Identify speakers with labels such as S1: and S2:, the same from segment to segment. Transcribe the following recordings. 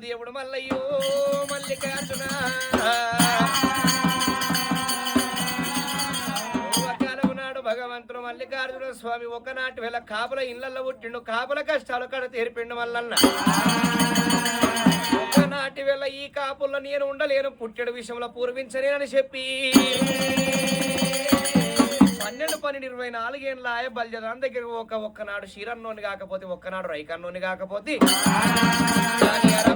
S1: దేవుడు మల్లయ్యో మల్లికార్జున నాడు భగవంతుడు మల్లికార్జున స్వామి ఒకనాటి వేళ కాపుల ఇళ్లలో పుట్టిండు. కాపుల కష్టాలు కడ తీర్పిండు మల్లన్న. ఒకనాటి వేళ ఈ కాపుల్లో నేను ఉండలేను, పుట్టెడు విషయంలో పూర్వించలేనని చెప్పి 12-24 ఏళ్ళ బల్జదాన్ దగ్గర ఒక్కనాడు క్షీరన్నోని కాకపోతే, ఒక్కనాడు రైకన్నోని కాకపోతే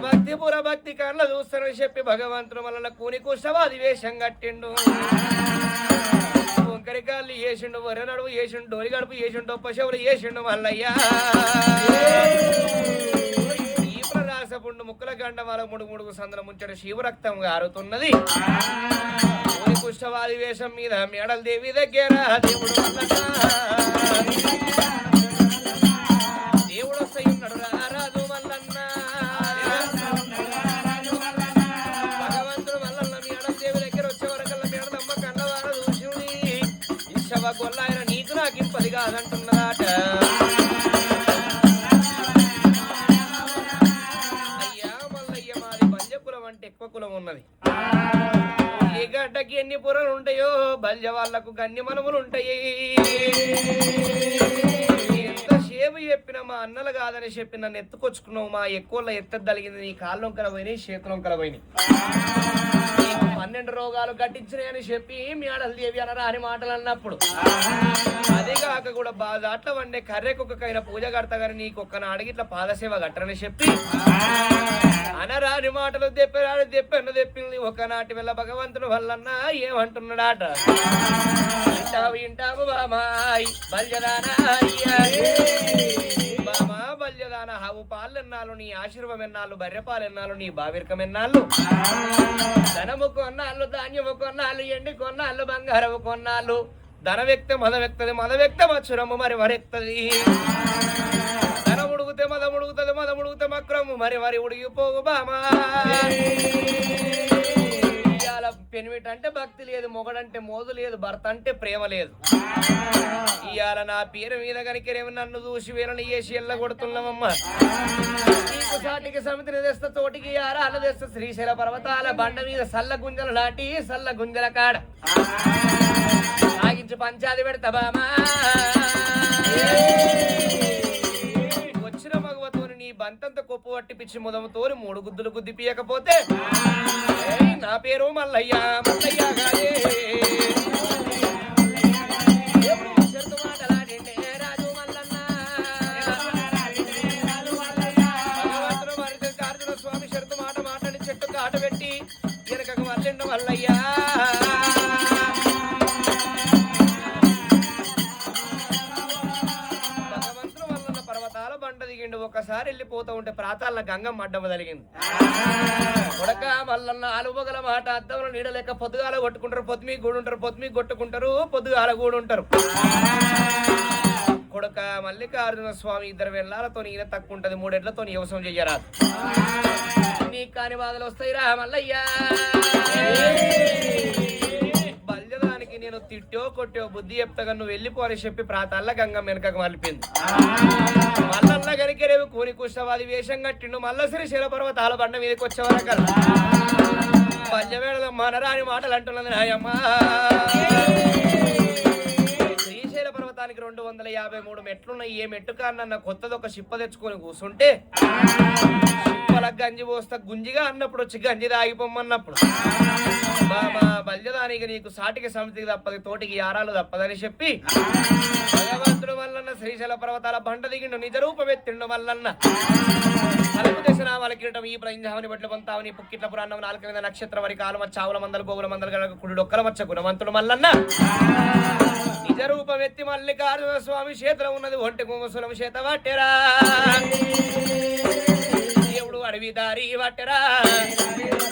S1: భక్తి పురభక్తి కళ్ళ చూస్తానని చెప్పి భగవంతుడు మళ్ళీ కూని కుష్టవాది వేషం కట్టిండు. వంకరికాళ్ళు వేసిండు, వరె నడువు వేసిండు, డోలి గడుపు వేసిండు, డొప్ప చెవులు వేసిండు మల్లయ్యా. రాసపుండు ముక్కల గంట వాళ్ళ ముడుగు సందల ముంచడు శివరక్తం గారుతున్నది. కుష్ఠవాది వేషం మీద మేడల దేవి దగ్గర దేవుడు దేవుడు వస్తాయి ఉన్నాడు రారాజు మల్లన్న. భగవంతుడు మల్లన్న మేడల దేవి దగ్గర వచ్చే వరకల్లా మేడలమ్మ కన్నవార చూసుని ఇష్టవ గొల్లాయన నీకు నాకింపది కాదంటున్నదాట. అయ్యా మల్లయ్య మాది పంజ కులం అంటే ఎక్కువ కులం ఉన్నది. ఏ గడ్డకి ఎన్ని పురలు ఉంటాయో బల్జ వాళ్లకు గన్ని మనములు ఉంటాయి. ఎంతసేపు చెప్పినా మా అన్నలు కాదని చెప్పి నన్ను ఎత్తుకొచ్చుకున్నావు. మా ఎక్కువలో ఎత్తగలిగింది, నీ కాళ్ళొంకల పోయినాయి, చేతులొంకల పోయినాయి. 12 రోగాలు గట్టించినాయని చెప్పి మేడలు దేవి అనరా అని మాటలు అన్నప్పుడు, అదే కాక కూడా బాధ అట్లా వండే కర్రెకొక్కకైనా పూజ కడతా గాని నీకొక్కన అడిగి ఇట్లా పాదసేవ కట్టరని చెప్పి అనరాని మాటలు తెప్పాడు. తెప్పింది ఒకనాటి వల్ల భగవంతుడు వల్లన్నా ఏమంటున్నాడాట. వింటావు బామాయి బల్జదానా బామా బల్జదాన హావు పాలెన్నాళ్ళు, నీ ఆశీర్వం ఎన్నాళ్ళు, బర్రెపాలెన్నాళ్ళు, నీ బావిర్కం ఎన్నాళ్ళు, ధనము కొన్నాళ్ళు, ధాన్యము కొన్నాళ్ళు, ఎండి కొన్నాళ్ళు, బంగారము కొన్నాళ్ళు, ధన వ్యక్తి మద వ్యక్తది, మద వ్యక్తి మచ్చురము మరి వరెక్తది. ధనం ఉడుగుతే మదం ఉడుగుతుంది, మదం ఉడుగుతే మక్రము మరి ఉడిగిపోవు బామా. ఇవాళ పెనిమిటి అంటే భక్తి లేదు, మొగడంటే మోదు లేదు, భర్త అంటే ప్రేమ లేదు. ఇవాళ నా పేరు మీద కనుకరేమి నన్ను చూసి వీరని చేసి ఎల్ల కొడుతున్నామమ్మా. నీకు సాటికి సమితిని తెస్త, తోటికి ఆరాలు తెస్త, శ్రీశైల పర్వతాల బండ మీద సల్ల గుంజలు లాంటి సల్ల గుంజల కాడ ఆగించి పంచాది పెడతా బామా. వచ్చిన మగవతోని నీ బంతంత కొప్పు పట్టి పిచ్చి ముదముతోని 3 గుద్దులు గుద్ది పీయకపోతే నా పేరు మల్లయ్య మల్లయ్య గారే. రాజు మల్లన్న భగవంతుడు మల్లికార్జున స్వామి షరతు మాట మాట్లాడి చెట్టు కాట పెట్టి వెనకకు మల్లిండు మల్లయ్య. ఒకసారి వెళ్ళిపోతూ ఉంటే ప్రాతాల గంగమ్మ అడ్డమ జరిగింది. కొడక మల్లన్న అలువగల మాట అద్దంలో నీడలేక పొద్దుగాల కొట్టుకుంటారు, పొద్దుమీ గూడుంటారు, పొద్దుమీ కొట్టుకుంటారు, పొద్దుగాల గూడుంటారు. కొడక మల్లికార్జున స్వామి 2 వెళ్ళాలతో ఈయన తక్కువ ఉంటది, 3 ఎడ్లతో వ్యవసాయం చెయ్యరాదు. నీ కాని బాధలు వస్తాయిరా మల్లయ్య. బల్జదానికి నేను తిట్టో కొట్టో బుద్ధి చెప్తాగా నువ్వు వెళ్ళిపో అని చెప్పి ప్రాతాల గంగమ్మ వెనకకు మలిపింది. మల్లన్న గరికెరేవి కూని కుష్టవాది వేషం కట్టిండు. మల్ల శ్రీశైల పర్వతాల బండ మీదకి వచ్చేవరకల్లా పంచవేళ మనరాని మాటలు అంటున్నది నాయమ్మా. శ్రీశైల పర్వతానికి 253 మెట్లున్నాయి. ఏ మెట్టు కాన్న కొత్తది ఒక చిప్ప తెచ్చుకొని కూర్చుంటే చిప్పలకు గంజి పోస్తా గుంజిగా అన్నప్పుడు వచ్చి గంజి తాగిపోమ్మన్నప్పుడు బాబా బల్జదానికి నీకు సాటికి సమితికి తప్పది, తోటికి యారాలు తప్పదని చెప్పి భగవంతుడు మల్లన్న శ్రీశైల పర్వతాల బండ దిగిండు. నిజ రూపమెత్తిండు మల్లన్న. అలకు దశనామాల కిరీటం ఈ ప్రయింజామని బట్లు పొంతావని పుక్కిట్ల పురాణం 4 మీద నక్షత్ర వరి కాలు చావుల మందలు గోగుల మందలు కుడి డొక్కల మచ్చ గుణవంతుడు మల్లన్న. నిజ రూపమెత్తి మల్లికార్జున స్వామి చేతిలో ఉన్నది ఒంటి కుంగుసులం చేత పట్టెరా. దేవుడు అడవి దారి పట్టెరా. దేవుడు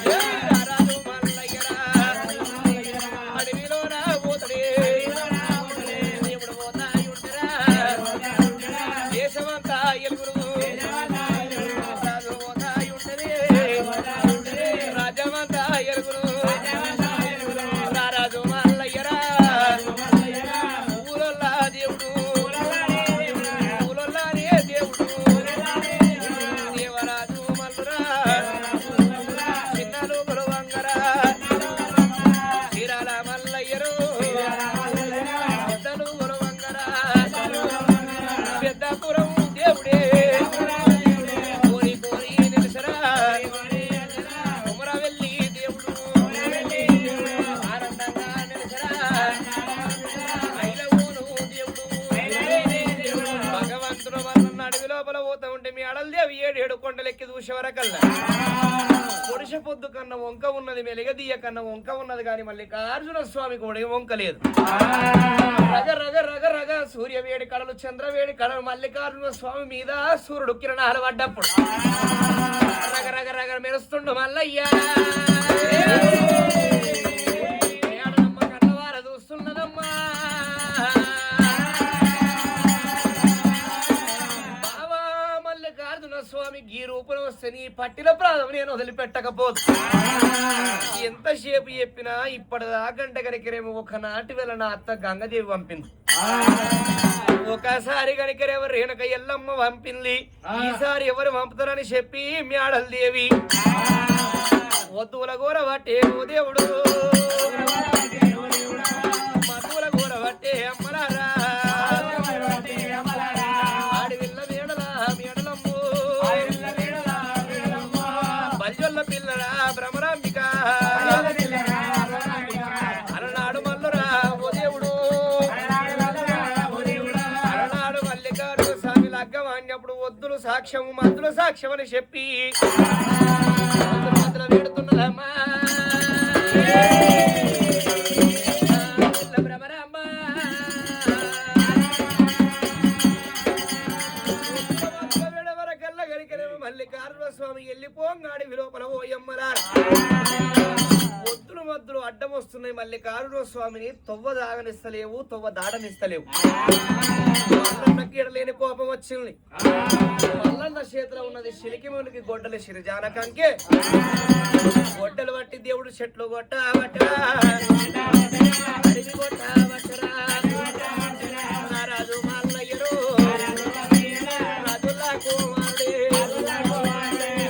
S1: దేవరాజు మల్లురా ఏడు కొండలెక్కి చూసే వరకల్లా పొడిసె పొద్దు కన్నా వంక ఉన్నది, మెలిగదీయ కన్నా వంక ఉన్నది, కానీ మల్లికార్జున స్వామికి ఒడిగి వంక లేదు. రగ రగ రగ రగ సూర్యవేడి కళలు, చంద్రవేడి కళలు మల్లికార్జున స్వామి మీద సూర్యుడు కిరణాలు పడ్డప్పుడు రగ రగ రగ మెరుస్తుండు మల్లయ్యా. కన్నవార చూస్తున్నదమ్మా. బావా మల్లికార్జున స్వామి గీ రూపంలో వస్తే నీ పట్టిన ప్రాణం నేను వదిలిపెట్టకపోదు. ఎంతసేపు చెప్పినా ఇప్పటిదాకంటే కనుకరేమో ఒకనాటి వేళ నా అత్త గంగదేవి పంపింది, ఒకసారి కనుకరేమో రేణుక ఎల్లమ్మ పంపింది, ఈసారి ఎవరు పంపుతారని చెప్పి మ్యాడల్ దేవి వద్దుల గోర పట్టే ఓ దేవుడు, మధుల గోర పట్టే అమ్మలారా, ఆడివిల్ల మేడల మేడలమ్ము, బల్జొల్ల పిల్లరా భ్రమరాంబిక, అలనాడు మల్లురా ఓ దేవుడు, అలనాడు మల్లికార్జున స్వామి లగ్గం అన్నప్పుడు వద్దులు సాక్ష్యం మందుల సాక్ష్యం అని చెప్పి మందులు పెడుతున్నదమ్మా. భ్రమరాంబ వరకల్లా గరికరేమో మల్లికార్జున స్వామి వెళ్ళిపోంగాడి విలోపల ఓయమ్మరా వద్దులు మద్దులు అడ్డం వస్తున్నాయి. మల్లికార్జున స్వామిని తొవ్వ దాగనిస్తలేవు, తొవ్వ దాడనిస్తలేవు. మల్లన్నకి ఎడలేని కోపం వచ్చింది. మల్లన్న చేతిలో ఉన్నది శిలికిమునికి గొడ్డలి సిరిజానకంకే గొడ్డలు పట్టి దేవుడు చెట్లు కొట్టబట్టరా, అడివి కొట్టబట్టరా, రాజు మల్లయ్యరు రాజుల్లా కుమారుడే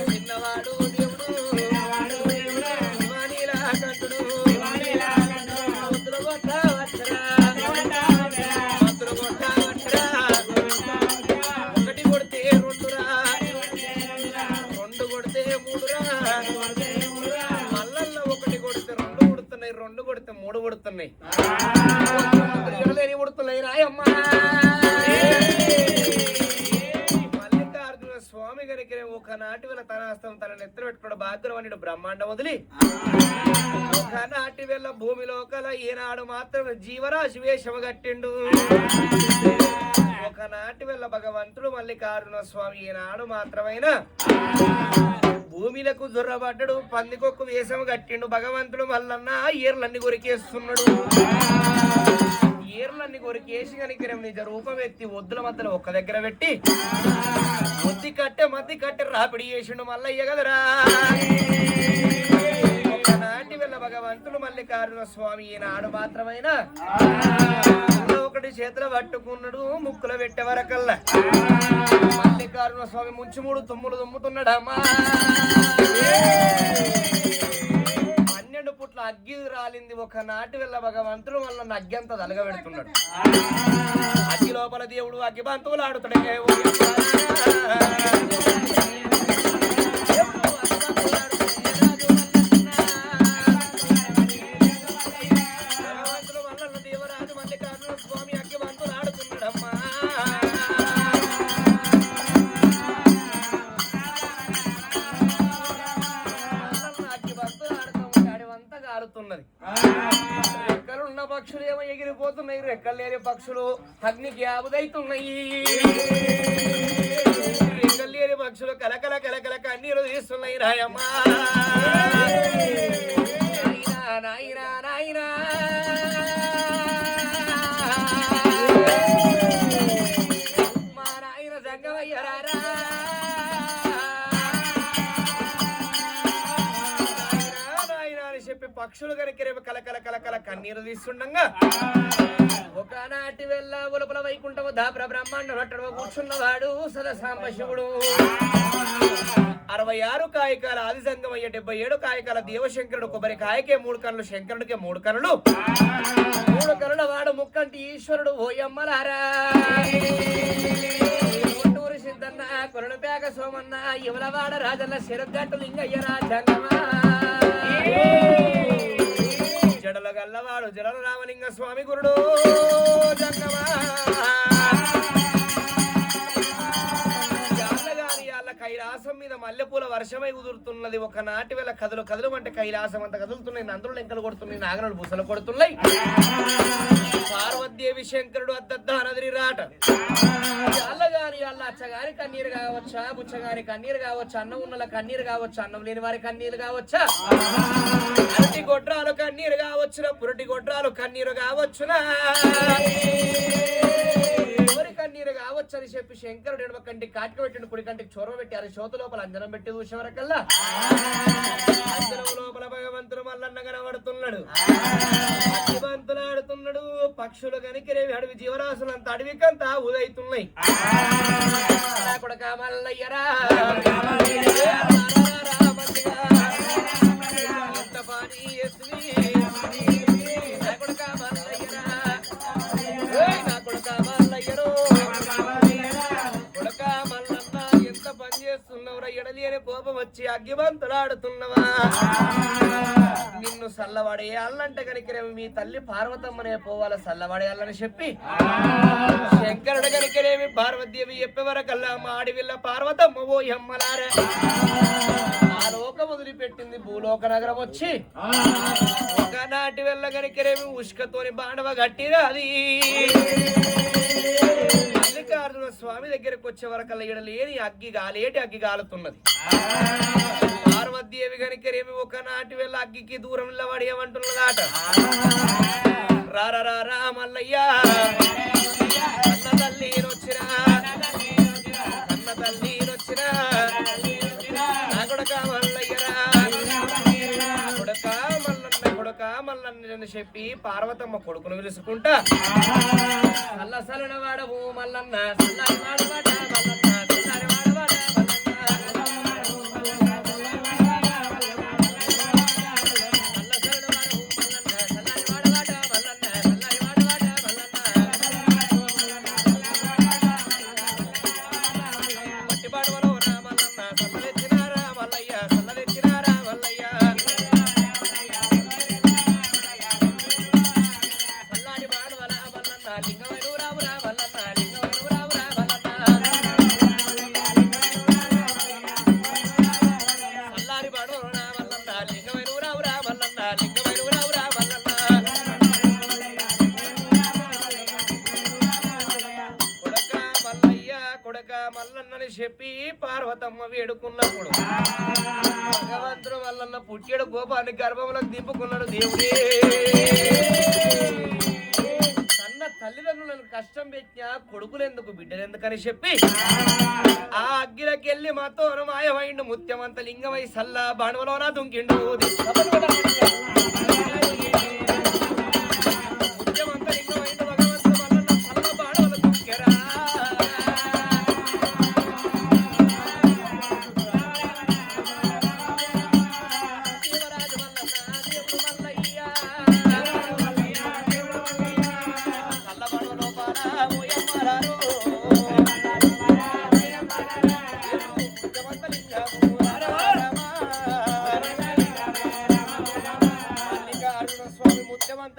S1: చిన్నవాడు దేవుడు మానీలా కంటుడు ముద్దులు కొట్టబట్టరా, ముద్దులు కొట్టబట్టరా, ఒకటి కొడితే రెండురా, రెండు కొడితే మూడురా, మల్లన్న ఒకటి కొడితే రెండు కొడుతున్నాయి, రెండు కొడితే మూడు కొడుతున్నాయి, కొడుతున్నాయి రాయమ్మా. మల్లికార్జున స్వామి గారికి ఒకనాటి వేళ తన హస్తం తన నెత్తలు పెట్టుకున్న భాగ్యవనుడు బ్రహ్మాండం వదిలి ఒకనాటి వేళ భూమిలో కల ఈనాడు మాత్రం జీవరాశి వేషము కట్టిండు. ఒకనాటి వేళ భగవంతుడు మల్లికార్జున స్వామి ఈనాడు మాత్రమైనా భూమిలకు జొర్రబడ్డాడు, పందికొక్కు వేషం కట్టిండు. భగవంతుడు మల్లన్న ఏర్లన్నీ కొరికేస్తున్నాడు. ఏర్లన్నీ కొరికేసి కనుక నిజ రూపం ఎత్తి ఒద్దుల మధ్యలో ఒక్క దగ్గర పెట్టి ఒద్ది కట్టె రాపిడి చేసిండు మల్లయ్య కదరా. ఒకనాటి వెళ్ళ భగవంతుడు మల్లికార్జున స్వామి ఈనాడు మాత్రమైనా ఒకటి చేతులు పట్టుకున్నాడు, ముక్కులో పెట్టే వరకల్లా మల్లికార్జున స్వామి ముంచి మూడు తుమ్ములు తుమ్ముతున్నాడమ్మా. 12 పుట్ల అగ్గి రాలింది. ఒకనాటి వెళ్ళ భగవంతుడు వల్ల అగ్గి అంతా తలగబెడుతున్నాడు. అగ్గి లోపల దేవుడు అగ్గి బంతువులు ఆడుతాడు. దేవరాజు మల్లికార్జున స్వామి అగ్గి బంతులు ఆడుతున్నాడమ్మా. రెక్కలున్న పక్షులు ఏమో ఎగిరిపోతున్నాయి, రెక్కలు లేని పక్షులు అగ్నికి ఆబుదైతున్నాయి. రెక్కలు లేని పక్షులు కలకల కలకల కన్నీరు తీస్తున్నాయి రాయమ్మా. నాయనా నాయనా మా నాయన జంగమయ్యరారా, చెప్పి పక్షులు కనుక కలకల కలకల కన్నీరు తీస్తుండగా ఒకనాటి వెళ్ళ ఉలపల వైకుంఠము దాప్ర బ్రహ్మాండం నట్టడవ కూర్చున్నవాడు సదసాంబ శివుడు. 66 కాయకాల ఆదిసంగమయ్య, 77 కాయకాల దేవశంకరుడు. కొబ్బరి కాయకే 3 కన్నులు, శంకరుడికే 3 కన్నులు. 3 కన్నుల వాడు ముక్కంటి ఈశ్వరుడు ఓయమ్మలారా. కొట్టూరు సిద్ధన్న, కొరణపేక సోమన్న, యువలవాడ రాజన్న, శరగట్టు లింగయ్య రాజంగమా. జడల గల్లవాడు జడల రామలింగ స్వామి గురుడు జంగమా. కైలాసం మీద మల్లెపూల వర్షమై కుదురుతున్నది. ఒకనాటి వేళ కథలు కథలు అంటే కైలాసం అంత కదులుతున్నాయి, నందులు లెంకలు కొడుతున్నాయి, నాగనలు బుసలు కొడుతున్నాయి. పార్వతీదేవి శంకరుడు అద్దద్దా నదిరి రాట. అల్లగాని అల్ల అచ్చగాని కన్నీరు కావచ్చా, బుచ్చగాని కన్నీరు కావచ్చా, అన్నం ఉన్నల కన్నీరు కావచ్చా, అన్నం లేని వారి కన్నీరు కావచ్చా, అరటి గొడ్రాలు కన్నీరు కావచ్చునా, పురటి గొడ్రాలు కన్నీరు కావచ్చునా, ఎవరి కన్నీరు కావచ్చు అని చెప్పి శంకరుడు ఎడమ కంటికి కాటిక పెట్టిండు, కుడి కంటికి చొరవ పెట్టి అది శోత లోపల అంజనం పెట్టి చూసే వరకల్లా అంజనం లోపల భగవంతుడు మల్లన్న కనబడుతున్నాడు. భగవంతులు ఆడుతున్నాడు. పక్షులు కనికిరేవి అడవి జీవరాశులంత అడవికంతా ఉదయితున్నాయి. కొడక మల్లయ్యరా ఎంత పానీ కొడక మల్లయ్యరా, నా కొడక మల్లయ్యరో, కొడక మల్లన్న ఎంత పని చేస్తున్నావురా, ఎడలేని కోపం వచ్చి అగ్గిబంతులాడుతున్నవా, నిన్ను సల్లవాడేయాలంటే కనికరేమి మీ తల్లి పార్వతమ్మనే పోవాల సల్లవాడేయాలని చెప్పి శంకరుడు కనికరేమి పార్వతీదేవి చెప్పే వరకల్లా మా అడవిల్ల పార్వతమ్మ ఓ ఎమ్మలారే ఆ లోకం వదిలిపెట్టింది, భూలోక నగరం వచ్చి ఒకనాటి వెళ్ళ కనికరేమి ఉష్కతోని బాండవ గట్టిరాది. మల్లికార్జున స్వామి దగ్గరకు వచ్చే వరకల్లా ఎడలేని అగ్గి గాలేటి అగ్గి గాలుతున్నది. పార్వతీదేవి కనికరేమి ఒకనాటి వెళ్ళ అగ్గికి దూరం నిలబడి ఏమంటున్నదాట, రా మల్లయ్య అన్న తల్లి వచ్చినా, అన్న తల్లి వచ్చినా, నా కొడక మల్లయ్యరా, కొడక మల్లన్న కొడక మల్లన్న అని చెప్పి పార్వతమ్మ కొడుకును పిలుచుకుంటా, అల్ల సలన వాడవు మల్లన్న, సల్లారి వాడవాడ మల్లన్న, సల్లారి వాడవాడ మల్లన్నని చెప్పి పార్వతమ్మ వేడుకున్నప్పుడు భగవంతుడు మల్లన్న పుట్టాడు, గోపాన్ని గర్భంలోకి దింపుకున్నాడు. దేవుడే తన తల్లిదండ్రులను కష్టం పెట్టినా కొడుకులెందుకు బిడ్డలెందుకని చెప్పి ఆ అగ్గిలకెళ్ళి మాతో మాయమైండు, ముత్యమంత లింగమై సల్లా బాణవలోన దుంకిండు. ముత్యమంత లింగమైండు భగవంతుడు మల్లన్న సల్ల బాణవల దుంకెరా.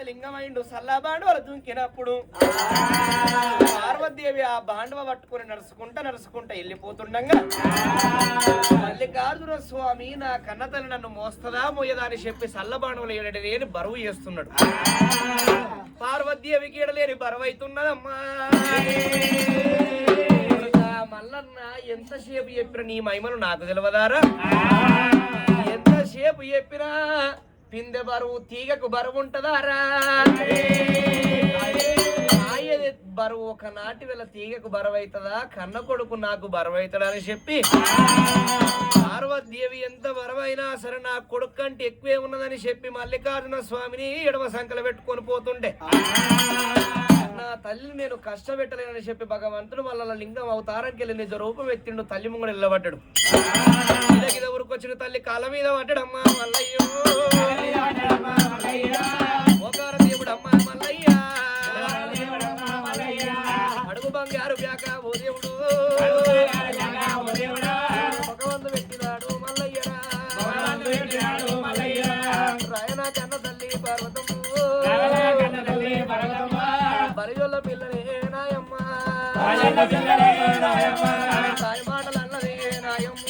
S1: లింగమైండు సల్లా బాండవ దుంకినప్పుడు పార్వతీదేవి ఆ బాండవ పట్టుకుని నడుచుకుంటా వెళ్ళిపోతుండగా మల్లికార్జున స్వామి నా కన్నతల్లి నన్ను మోస్తదా మోయదా అని చెప్పి సల్ల బాండవలు ఏడలేని బరువు చేస్తున్నాడు. పార్వతీదేవికి ఏడలేని బరువు అవుతున్నదమ్మా. మల్లన్న ఎంతసేపు చెప్పినా నీ మహిమను నాకు తెలియదారా, ఎంతసేపు చెప్పినా పిందె బరువు తీగకు బరువు ఉంటదారా, ఆయది బరువు ఒకనాటి వేళ తీగకు బరువు అవుతుందా, కన్న కొడుకు నాకు బరువు అవుతాడా అని చెప్పి పార్వతీదేవి ఎంత బరువైనా సరే నా కొడుకు కంటే ఎక్కువే ఉన్నదని చెప్పి మల్లికార్జున స్వామిని ఎడమ సంకలు పెట్టుకొని పోతుండే నా తల్లిని నేను కష్టపెట్టలేనని చెప్పి భగవంతుడు మళ్ళా లింగం అవతారంకి వెళ్ళి నిజ రూపం ఎత్తిండు. తల్లి ముంగడు నిలబడ్డాడు. ఇద ఊరికొచ్చిన తల్లి కాళ్ళ మీద పడ్డాడమ్మా మల్లయ్యో, ఓకార దేవుడమ్మా మల్లయ్య, అడుగు బంగారు బ్యాక ఓ దేవుడు, భగవంతు పెట్టినాడు మల్లయ్యరా, రాయనా కన్న తల్లి పార్వతమ్మ, బరిగొల్ల పిల్లనే నాయమ్మ, సాయి మాటలు అన్నదే నాయమ్మ,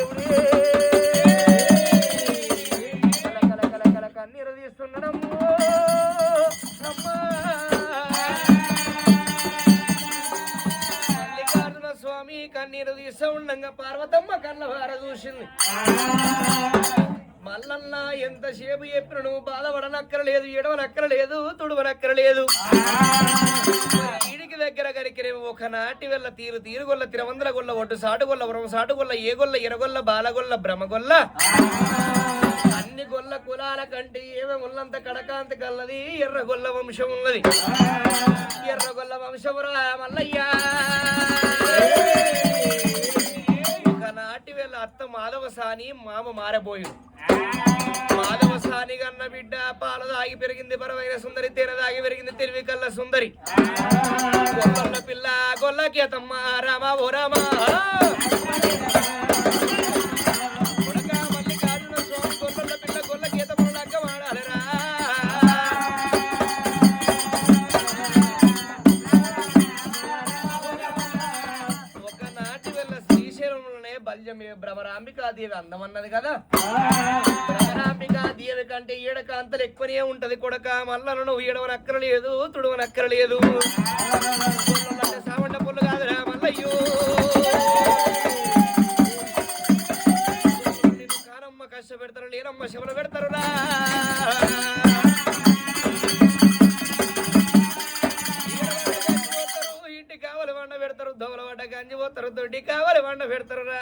S1: దేవుడే కన్నీరు తీస్తున్నాడమ్మో అమ్మా మల్లికార్జున స్వామి కన్నీరు తీస్తూ ఉండంగా పార్వతమ్మ కళ్ళవార చూసింది. మల్లన్న ఎంతసేపు చెప్పిన నువ్వు బాధపడనక్కరలేదు, ఏడవనక్కరలేదు, తుడవనక్కరలేదు. ఈడికి దగ్గర గరికిరేమో ఒకనాటి వెళ్ళ తీరు తీరుగొల్ల తిరవందల గొల్ల ఒడ్డు సాటుగొల్ల వరం సాటుగొల్ల ఏగొల్ల ఎరగొల్ల బాలగొల్ల భ్రమగొల్ల అన్ని గొల్ల కులాల కంటే ఏమే ఉన్నంత కడకాంతి కల్లది ఎర్రగొల్ల వంశం ఉన్నది. ఎర్రగొల్ల వంశమురా మల్లయ్యా. ఒకనాటి వెళ్ళ అత్త మాధవసాని మామ మారబోయింది. మాధవసాని గన్న బిడ్డ పాల దాగి పెరిగింది పరమైన సుందరి, తేనె దాగి పెరిగింది తెలివి కల్ల సుందరి. గొల్ల పిల్ల గొల్ల గీతమ్మ రామ ఓ రామ. మల్లికార్జున స్వామి గొల్ల పిల్ల గొల్ల గీతమ్మ లగ్గ వాడాలరా. ఒకనాటి వెళ్ళ శ్రీశైలంలోనే బల్యమే భ్రమరాంబికాదేవి అందమన్నది కదా. భ్రమరాంబికాదేవి కంటే ఏడకాంతలు ఎక్కువనే ఉంటది కొడక. మళ్ళా నువ్వు ఏడవనక్కరలేదు, తుడవనక్కరలేదు. సావండ పుల్లు కాదురా మల్లయ్యో. నిన్ను కానమ్మ కష్టపెడతారు, లేనమ్మ శవలు పెడతారురా. ఇంటి కావాలి వండ పెడతారు, దోవల వంట గంజి పోతారు, దొడ్డి కావాలి వండ పెడతారురా.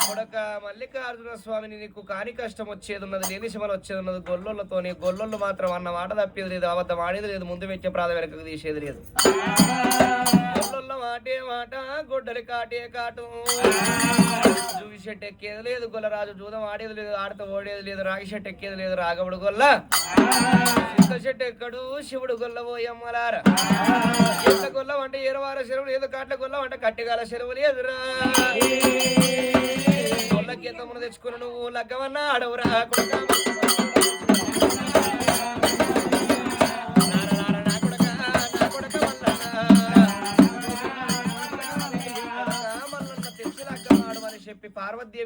S1: కొడక మల్లికార్జున స్వామిని నీకు కాని కష్టం వచ్చేది ఉన్నది, లేని శమలు వచ్చేది ఉన్నది. గొల్లొల్లతోని గొల్లొల్లు మాత్రం అన్న మాట తప్పేది లేదు, అబద్ధం ఆడేది లేదు, ముందు వెచ్చే ప్రాధ వెనకకు తీసేది లేదు. గొల్లొల్ల మాటే మాట, గొడ్డలి కాటే కాటు. జూవి షెట్ ఎక్కేది లేదు, గొల్లరాజు జూదం ఆడేది లేదు, ఆడత ఓడేది లేదు. రాగి షెట్ ఎక్కేది లేదు, రాఘవుడు గొల్ల. ఇంత చెట్టు ఎక్కడు శివుడు గొల్ల పోయమ్మలార. ఎంత గొల్ల అంటే ఏరవార చెరువులు, ఏదో కాట్ల గొల్ల అంటే కట్టెగాల చెరువులు ఎదురా. గీతమును తెచ్చుకుని నువ్వు లగ్గమన్నా ఆడవురా కొడక. మల్లన్న తెచ్చి లగ్గమాడు అని చెప్పి పార్వతీదేవి